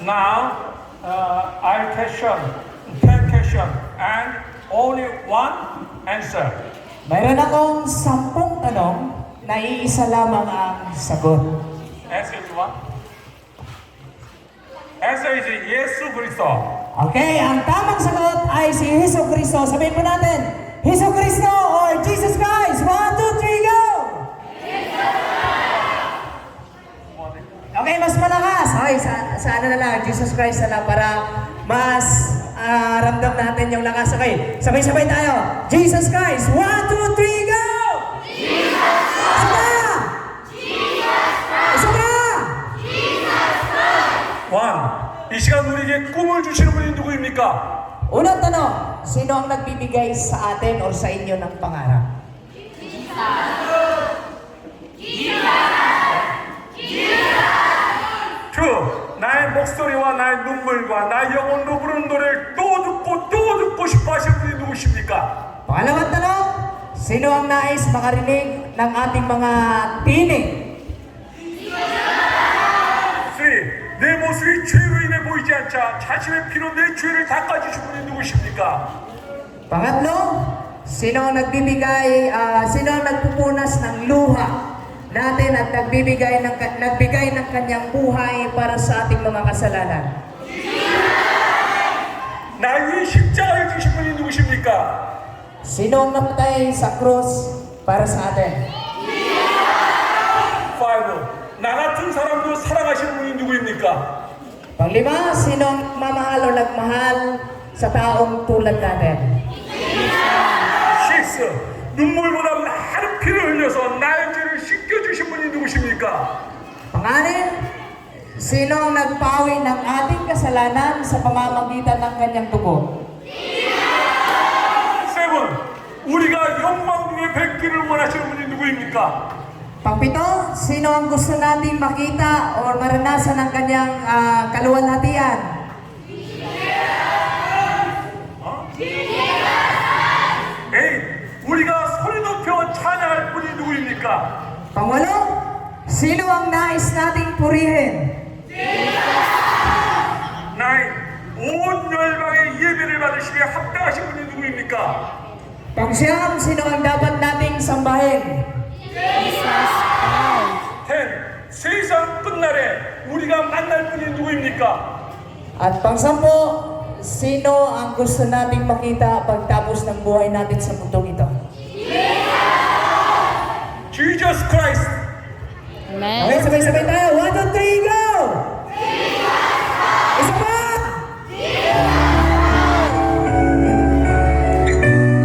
Now, I'll question 10 questions and only one answer. Mayroon akong 10 tanong na iisa lamang ang sagot. Answer is what? Answer is 예수 그리스도. Okay, ang tamang sagot ay si Hesus Kristo. Sabihin po natin, Hesus Kristo or Jesus Christ. 1, 2, 3, go! Okay, mas malakas. Okay, sa ano na lang, Jesus Christ na lang para mas ramdam natin yung lakas. Okay, sabay-sabay tayo. Jesus Christ, 1, 2, 3, go! Jesus Christ! Isa pa! Jesus Christ! Isa pa! One. 이 시간 우리에게 꿈을 주시는 분이 누구입니까? Unang tanong, sino ang nagbibigay sa atin o sa inyo ng pangarap? Two. 나의 목소리와 나의 눈물과 나의 영혼으로 부르는 노래를 또 듣고 싶어 하시는 분이 누구십니까? Pangalawang tanong, sino ang nais makarinig ng ating mga tinig? Three. 내 모습이 죄로 인해 보이지 않자 자신의 피로 내 죄를 닦아주신 분이 누구십니까? Pangatlo, sino ang nagbibigay, sino ang nagpupunas ng luha natin at nagbigay ng kanyang buhay para sa ating mga kasalanan? 날 위해 십자가를 주신 분이 누구십니까? Sino ang namatay sa krus para sa atin? Five. 나 같은 사람도 사랑하시는 분이 누구입니까? Panglima, sino ang mamahal o nagmahal sa taong tulad natin? Six. 눈물보다 많은 피를 흘려서 나의 죄를 씻겨주신 분이 누구십니까? Panganin, sino ang nagpawi ng ating kasalanan sa pamamagitan ng kanyang dugo? Seven. 우리가 영광 중에 뵙기를 원하시는 분이 누구입니까? Pangpito, sino ang gusto nating makita o maranasan ng kanyang kaluwalhatian? Eight. 우리가 소리 높여 찬양할 분이 누구입니까? Pangwalo, sino ang nais nating purihin? Nine. 온 열방의 예배를 받으시기에 합당하신 분이 누구입니까? Pangsyam, sino ang dapat nating sambahin? Ten. 세상 끝날에 우리가 만날 분이 누구입니까? At pangsampo, sino ang gusto nating makita pagtapos ng buhay natin sa mundong ito? Jesus Christ. Okay, sabay-sabay tayo. 1, 2, 3, go!